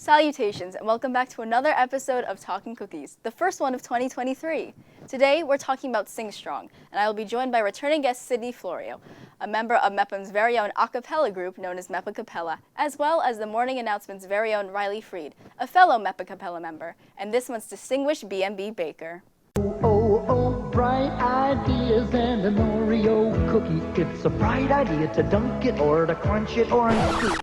Salutations and welcome back to another episode of Talkin Cookies, the first one of 2023. Today we're talking about Sing Strong, and I will be joined by returning guest Sydney Florio, a member of Mepham's very own acapella group known as Mephacapella, as well as the morning announcement's very own Riley Freed, a fellow Mephacapella member, and this month's distinguished B&B baker. Oh, bright ideas and an Oreo cookie. It's a bright idea to dunk it or to crunch it or unscrew.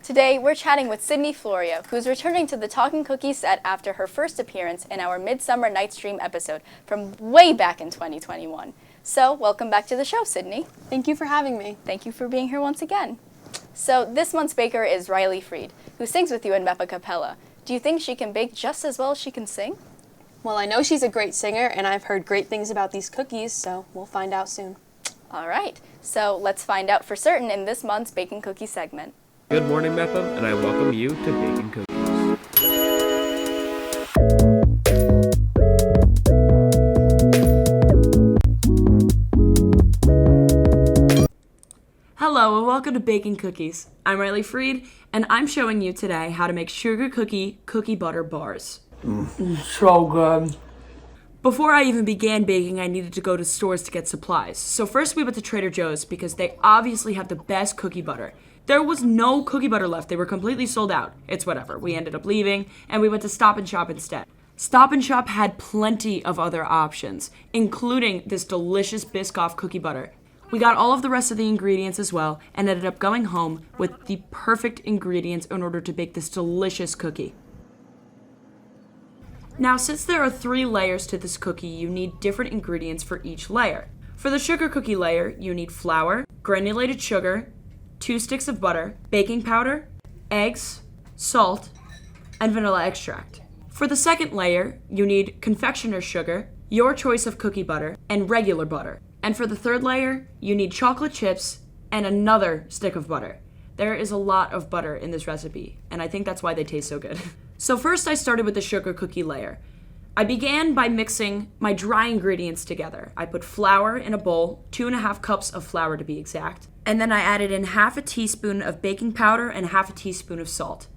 Today, we're chatting with Sydney Florio, who's returning to the Talkin Cookies set after her first appearance in our Midsummer Night Stream episode from way back in 2021. So, welcome back to the show, Sydney. Thank you for having me. Thank you for being here once again. So, this month's baker is Riley Freed, who sings with you in Mephacapella. Do you think she can bake just as well as she can sing? Well, I know she's a great singer, and I've heard great things about these cookies, so we'll find out soon. All right, so let's find out for certain in this month's Baking Cookie segment. Good morning, Mepham, and I welcome you to Baking Cookies. Hello and welcome to Baking Cookies. I'm Riley Freed, and I'm showing you today how to make sugar cookie butter bars. So good. Before I even began baking, I needed to go to stores to get supplies. So first we went to Trader Joe's because they obviously have the best cookie butter. There was no cookie butter left. They were completely sold out. It's whatever. We ended up leaving, and we went to Stop & Shop instead. Stop & Shop had plenty of other options, including this delicious Biscoff cookie butter. We got all of the rest of the ingredients as well, and ended up going home with the perfect ingredients in order to bake this delicious cookie. Now, since there are 3 layers to this cookie, you need different ingredients for each layer. For the sugar cookie layer, you need flour, granulated sugar, 2 sticks of butter, baking powder, eggs, salt, and vanilla extract. For the second layer, you need confectioner's sugar, your choice of cookie butter, and regular butter. And for the third layer, you need chocolate chips and another stick of butter. There is a lot of butter in this recipe, and I think that's why they taste so good. So first I started with the sugar cookie layer. I began by mixing my dry ingredients together. I put flour in a bowl, 2.5 cups of flour to be exact, and then I added in half a teaspoon of baking powder and half a teaspoon of salt.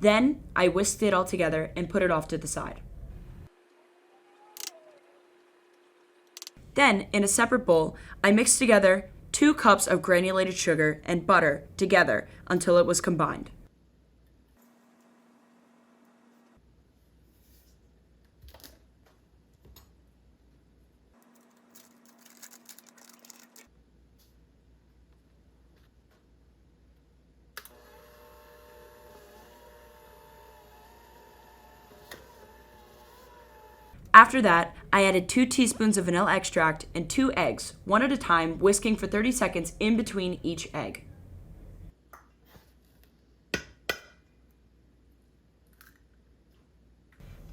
Then I whisked it all together and put it off to the side. Then, in a separate bowl, I mixed together 2 cups of granulated sugar and butter together until it was combined. After that, I added 2 teaspoons of vanilla extract and 2 eggs, one at a time, whisking for 30 seconds in between each egg.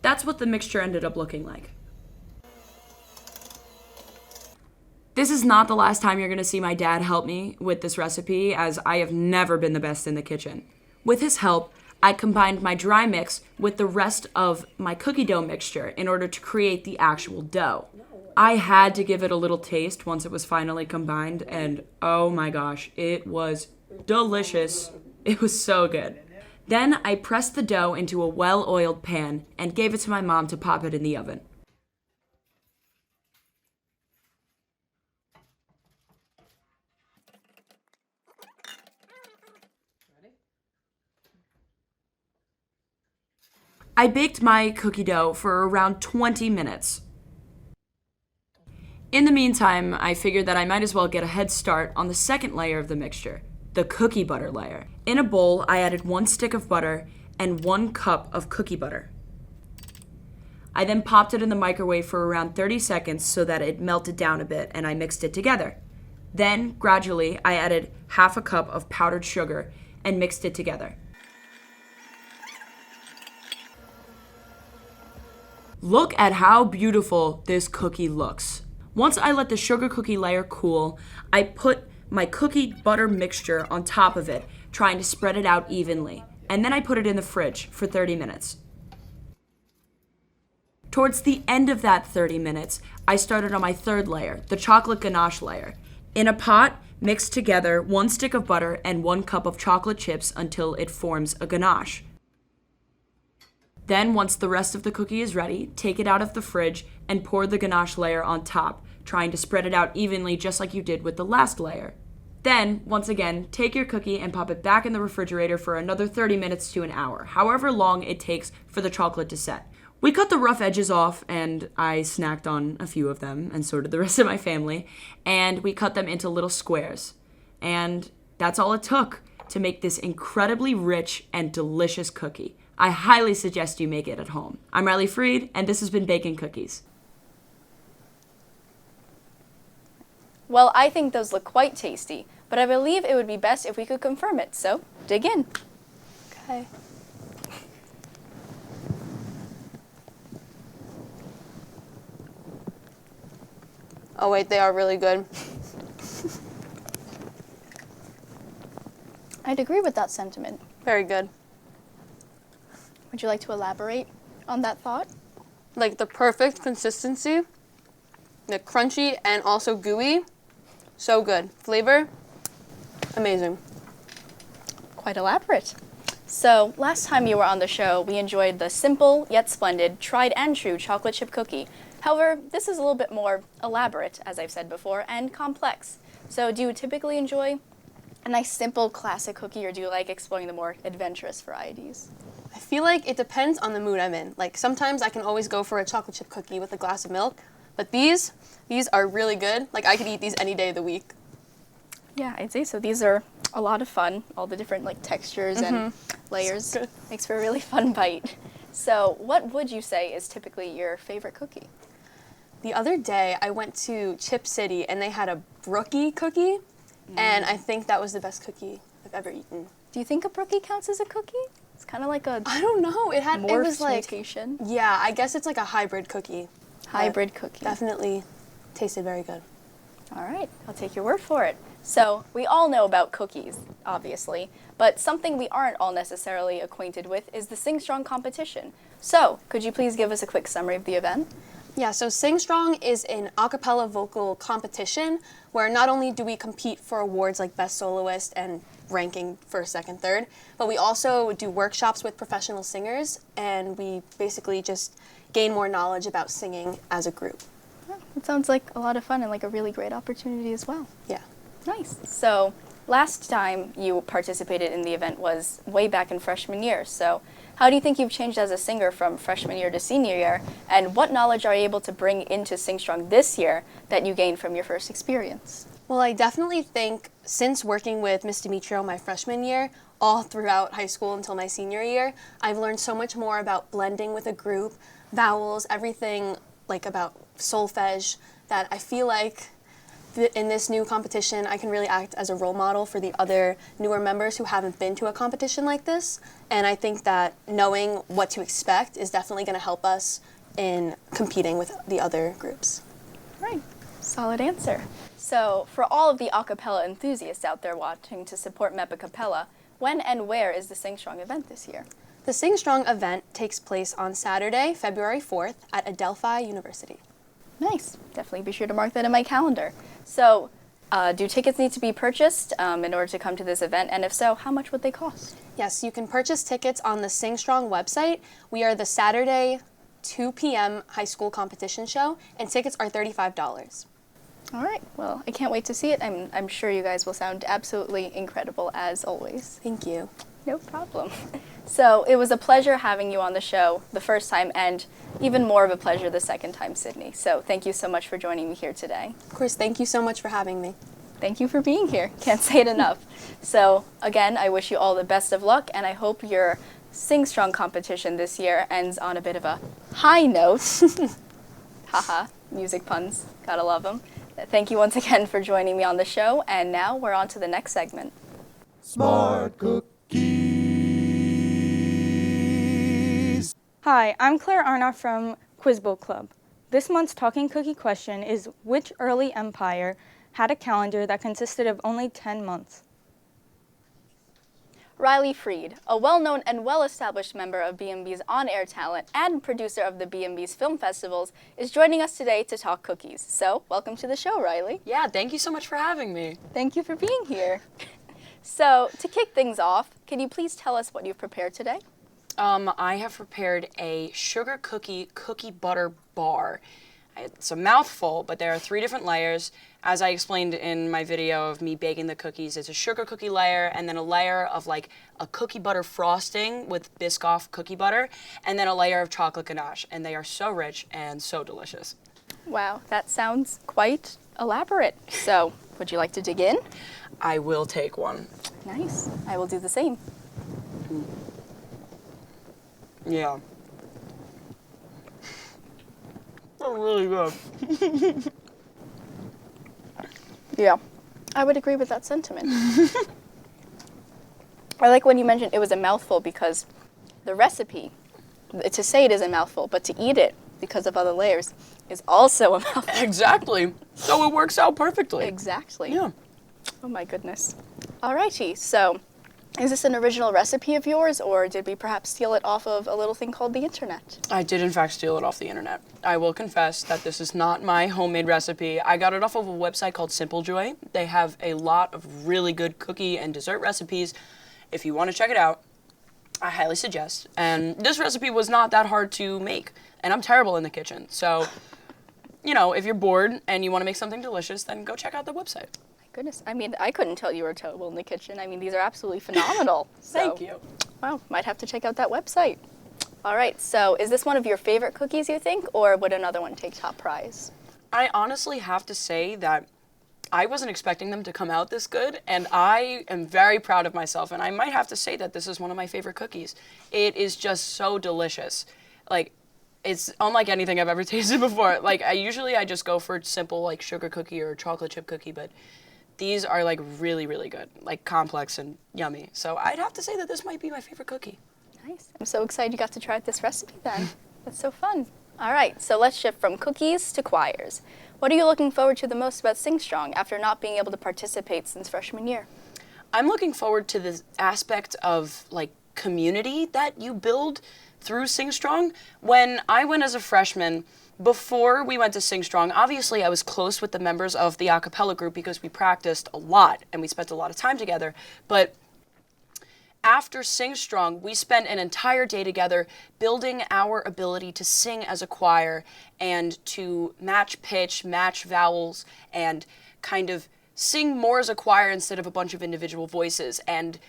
That's what the mixture ended up looking like. This is not the last time you're going to see my dad help me with this recipe, as I have never been the best in the kitchen. With his help, I combined my dry mix with the rest of my cookie dough mixture in order to create the actual dough. I had to give it a little taste once it was finally combined, and oh my gosh, it was delicious. It was so good. Then I pressed the dough into a well-oiled pan and gave it to my mom to pop it in the oven. I baked my cookie dough for around 20 minutes. In the meantime, I figured that I might as well get a head start on the second layer of the mixture, the cookie butter layer. In a bowl, I added 1 stick of butter and 1 cup of cookie butter. I then popped it in the microwave for around 30 seconds so that it melted down a bit, and I mixed it together. Then, gradually, I added half a cup of powdered sugar and mixed it together. Look at how beautiful this cookie looks. Once I let the sugar cookie layer cool, I put my cookie butter mixture on top of it, trying to spread it out evenly. and then I put it in the fridge for 30 minutes. Towards the end of that 30 minutes, I started on my third layer, the chocolate ganache layer. In a pot, mix together 1 stick of butter and 1 cup of chocolate chips until it forms a ganache. Then, once the rest of the cookie is ready, take it out of the fridge and pour the ganache layer on top, trying to spread it out evenly just like you did with the last layer. Then, once again, take your cookie and pop it back in the refrigerator for another 30 minutes to an hour, however long it takes for the chocolate to set. We cut the rough edges off, and I snacked on a few of them, and so did the rest of my family, and we cut them into little squares. And that's all it took to make this incredibly rich and delicious cookie. I highly suggest you make it at home. I'm Riley Freed, and this has been Baking Cookies. Well, I think those look quite tasty, but I believe it would be best if we could confirm it, so dig in. Okay. Oh wait, they are really good. I'd agree with that sentiment. Very good. Would you like to elaborate on that thought? Like the perfect consistency. The crunchy and also gooey. So good. Flavor, amazing. Quite elaborate. So, last time you were on the show, we enjoyed the simple yet splendid, tried and true chocolate chip cookie. However, this is a little bit more elaborate, as I've said before, and complex. So, do you typically enjoy a nice simple classic cookie, or do you like exploring the more adventurous varieties? I feel like it depends on the mood I'm in. Like sometimes I can always go for a chocolate chip cookie with a glass of milk, but these are really good. Like I could eat these any day of the week. Yeah, I'd say so. These are a lot of fun, all the different textures and layers. Makes for a really fun bite. So, what would you say is typically your favorite cookie? The other day I went to Chip City and they had a brookie cookie, and I think that was the best cookie I've ever eaten. Do you think a brookie counts as a cookie? It's kind of like a I don't know. It was like mutation. Yeah, I guess it's like a hybrid cookie. Hybrid cookie. Definitely tasted very good. All right, I'll take your word for it. So, we all know about cookies, obviously, but something we aren't all necessarily acquainted with is the Sing Strong competition. So, could you please give us a quick summary of the event? Yeah, so Sing Strong is an acapella vocal competition where not only do we compete for awards like Best Soloist and ranking first, second, third, but we also do workshops with professional singers, and we basically just gain more knowledge about singing as a group. Oh, it sounds like a lot of fun and like a really great opportunity as well. Yeah. Nice. So, last time you participated in the event was way back in freshman year. So, how do you think you've changed as a singer from freshman year to senior year? And what knowledge are you able to bring into Sing Strong this year that you gained from your first experience? Well, I definitely think since working with Miss Demetrio my freshman year, all throughout high school until my senior year, I've learned so much more about blending with a group, vowels, everything like about solfege, that I feel like in this new competition, I can really act as a role model for the other newer members who haven't been to a competition like this. And I think that knowing what to expect is definitely going to help us in competing with the other groups. Right. Solid answer. So, for all of the acapella enthusiasts out there watching to support Mephacapella, when and where is the Sing Strong event this year? The Sing Strong event takes place on Saturday, February 4th at Adelphi University. Nice. Definitely be sure to mark that in my calendar. So, do tickets need to be purchased in order to come to this event? And if so, how much would they cost? Yes, you can purchase tickets on the Sing Strong website. We are the Saturday 2 p.m. high school competition show, and tickets are $35. All right. Well, I can't wait to see it. I'm sure you guys will sound absolutely incredible as always. Thank you. No problem. So it was a pleasure having you on the show the first time, and even more of a pleasure the second time, Sydney. So thank you so much for joining me here today. Of course, thank you so much for having me. Thank you for being here. Can't say it enough. So again, I wish you all the best of luck, and I hope your Sing Strong competition this year ends on a bit of a high note. Haha, music puns. Gotta love them. Thank you once again for joining me on the show, and now we're on to the next segment. Smart Cookies. Hi, I'm Claire Arnott from Quiz Bowl Club. This month's Talking Cookie question is, which early empire had a calendar that consisted of only 10 months? Riley Freed, a well-known and well-established member of B&B's on-air talent and producer of the B&B's film festivals, is joining us today to talk cookies. So, welcome to the show, Riley. Yeah, thank you so much for having me. Thank you for being here. So, to kick things off, can you please tell us what you've prepared today? I have prepared a sugar cookie butter bar. It's a mouthful, but there are 3 different layers. As I explained in my video of me baking the cookies, it's a sugar cookie layer and then a layer of like a cookie butter frosting with Biscoff cookie butter and then a layer of chocolate ganache. And they are so rich and so delicious. Wow, that sounds quite elaborate. So, would you like to dig in? I will take one. Nice. I will do the same. Yeah. They're really good. Yeah, I would agree with that sentiment. I like when you mentioned it was a mouthful because the recipe, to say it is a mouthful, but to eat it because of other layers is also a mouthful. Exactly. So it works out perfectly. Exactly. Yeah. Oh my goodness. Alrighty, so is this an original recipe of yours, or did we perhaps steal it off of a little thing called the internet? I did in fact steal it off the internet. I will confess that this is not my homemade recipe. I got it off of a website called Simple Joy. They have a lot of really good cookie and dessert recipes. If you want to check it out, I highly suggest. And this recipe was not that hard to make, and I'm terrible in the kitchen. So, you know, if you're bored and you want to make something delicious, then go check out the website. Goodness, I mean, I couldn't tell you were terrible in the kitchen. I mean, these are absolutely phenomenal. Thank you. Wow, might have to check out that website. All right, so is this one of your favorite cookies, you think, or would another one take top prize? I honestly have to say that I wasn't expecting them to come out this good, and I am very proud of myself, and I might have to say that this is one of my favorite cookies. It is just so delicious. Like, it's unlike anything I've ever tasted before. Like, I just go for simple, like, sugar cookie or chocolate chip cookie, but these are like really, really good, like complex and yummy. So I'd have to say that this might be my favorite cookie. Nice. I'm so excited you got to try this recipe then. That's so fun. All right, so let's shift from cookies to choirs. What are you looking forward to the most about Sing Strong after not being able to participate since freshman year? I'm looking forward to this aspect of like community that you build through Sing Strong. When I went as a freshman, before we went to Sing Strong, obviously I was close with the members of the acapella group because we practiced a lot and we spent a lot of time together. But after Sing Strong, we spent an entire day together building our ability to sing as a choir and to match pitch, match vowels, and kind of sing more as a choir instead of a bunch of individual voices. And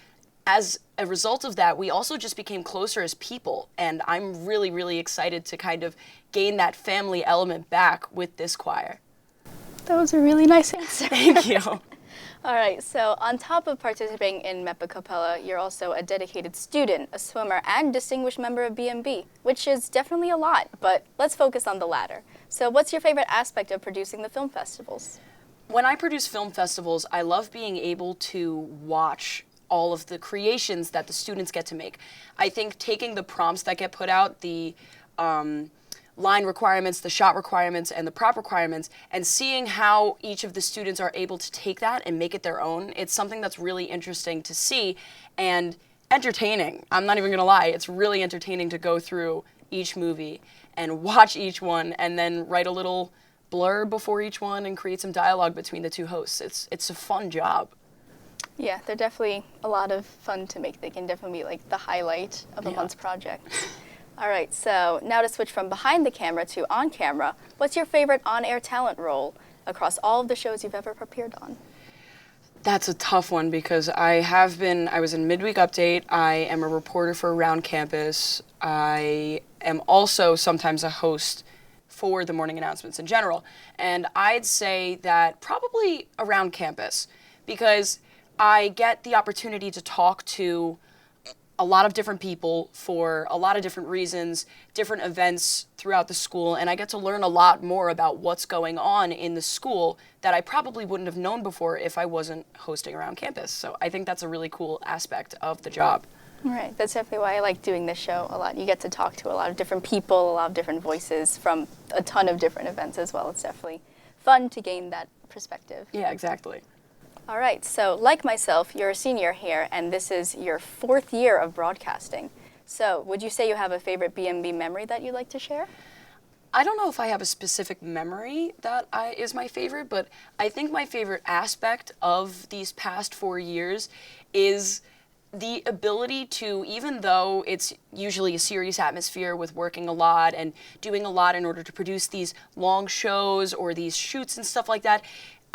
as a result of that, we also just became closer as people, and I'm really, really excited to kind of gain that family element back with this choir. That was a really nice answer. Thank you. All right, so on top of participating in Mephacapella, you're also a dedicated student, a swimmer, and distinguished member of B&B, which is definitely a lot, but let's focus on the latter. So what's your favorite aspect of producing the film festivals? When I produce film festivals, I love being able to watch all of the creations that the students get to make. I think taking the prompts that get put out, the line requirements, the shot requirements, and the prop requirements, and seeing how each of the students are able to take that and make it their own, it's something that's really interesting to see and entertaining. I'm not even gonna lie, it's really entertaining to go through each movie and watch each one and then write a little blurb before each one and create some dialogue between the 2 hosts. It's a fun job. Yeah, they're definitely a lot of fun to make. They can definitely be like the highlight of a month's project. All right, so now to switch from behind the camera to on camera, what's your favorite on-air talent role across all of the shows you've ever appeared on? That's a tough one because I was in Midweek Update, I am a reporter for Around Campus, I am also sometimes a host for the morning announcements in general, and I'd say that probably Around Campus because I get the opportunity to talk to a lot of different people for a lot of different reasons, different events throughout the school, and I get to learn a lot more about what's going on in the school that I probably wouldn't have known before if I wasn't hosting Around Campus. So I think that's a really cool aspect of the job. Right, that's definitely why I like doing this show a lot. You get to talk to a lot of different people, a lot of different voices from a ton of different events as well. It's definitely fun to gain that perspective. Yeah, exactly. All right, so like myself, you're a senior here, and this is your 4th year of broadcasting. So would you say you have a favorite B&B memory that you'd like to share? I don't know if I have a specific memory that is my favorite, but I think my favorite aspect of these past 4 years is the ability to, even though it's usually a serious atmosphere with working a lot and doing a lot in order to produce these long shows or these shoots and stuff like that,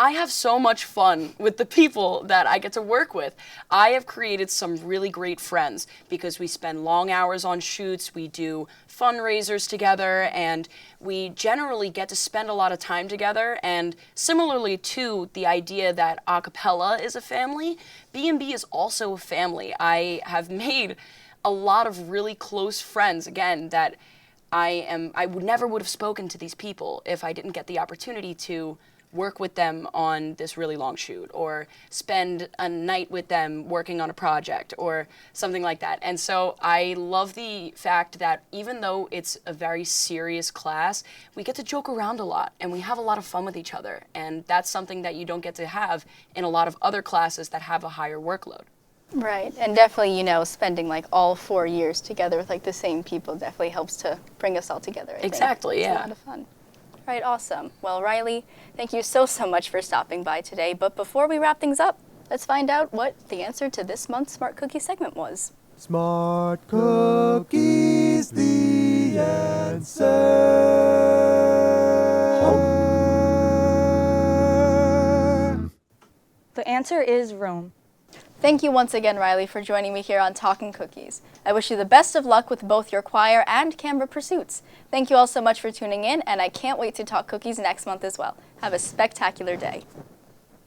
I have so much fun with the people that I get to work with. I have created some really great friends because we spend long hours on shoots, we do fundraisers together, and we generally get to spend a lot of time together. And similarly to the idea that acapella is a family, B&B is also a family. I have made a lot of really close friends, again, that I never would have spoken to these people if I didn't get the opportunity to work with them on this really long shoot, or spend a night with them working on a project, or something like that. And so I love the fact that even though it's a very serious class, we get to joke around a lot, and we have a lot of fun with each other. And that's something that you don't get to have in a lot of other classes that have a higher workload. Right, and definitely, spending like all 4 years together with like the same people definitely helps to bring us all together. I think. Exactly, yeah. It's a lot of fun. Right, awesome. Well, Riley, thank you so much for stopping by today. But before we wrap things up, let's find out what the answer to this month's Smart Cookie segment was. Smart cookies, the answer. The answer is Rome. Thank you once again, Riley, for joining me here on Talkin' Cookies. I wish you the best of luck with both your choir and camera pursuits. Thank you all so much for tuning in, and I can't wait to talk cookies next month as well. Have a spectacular day.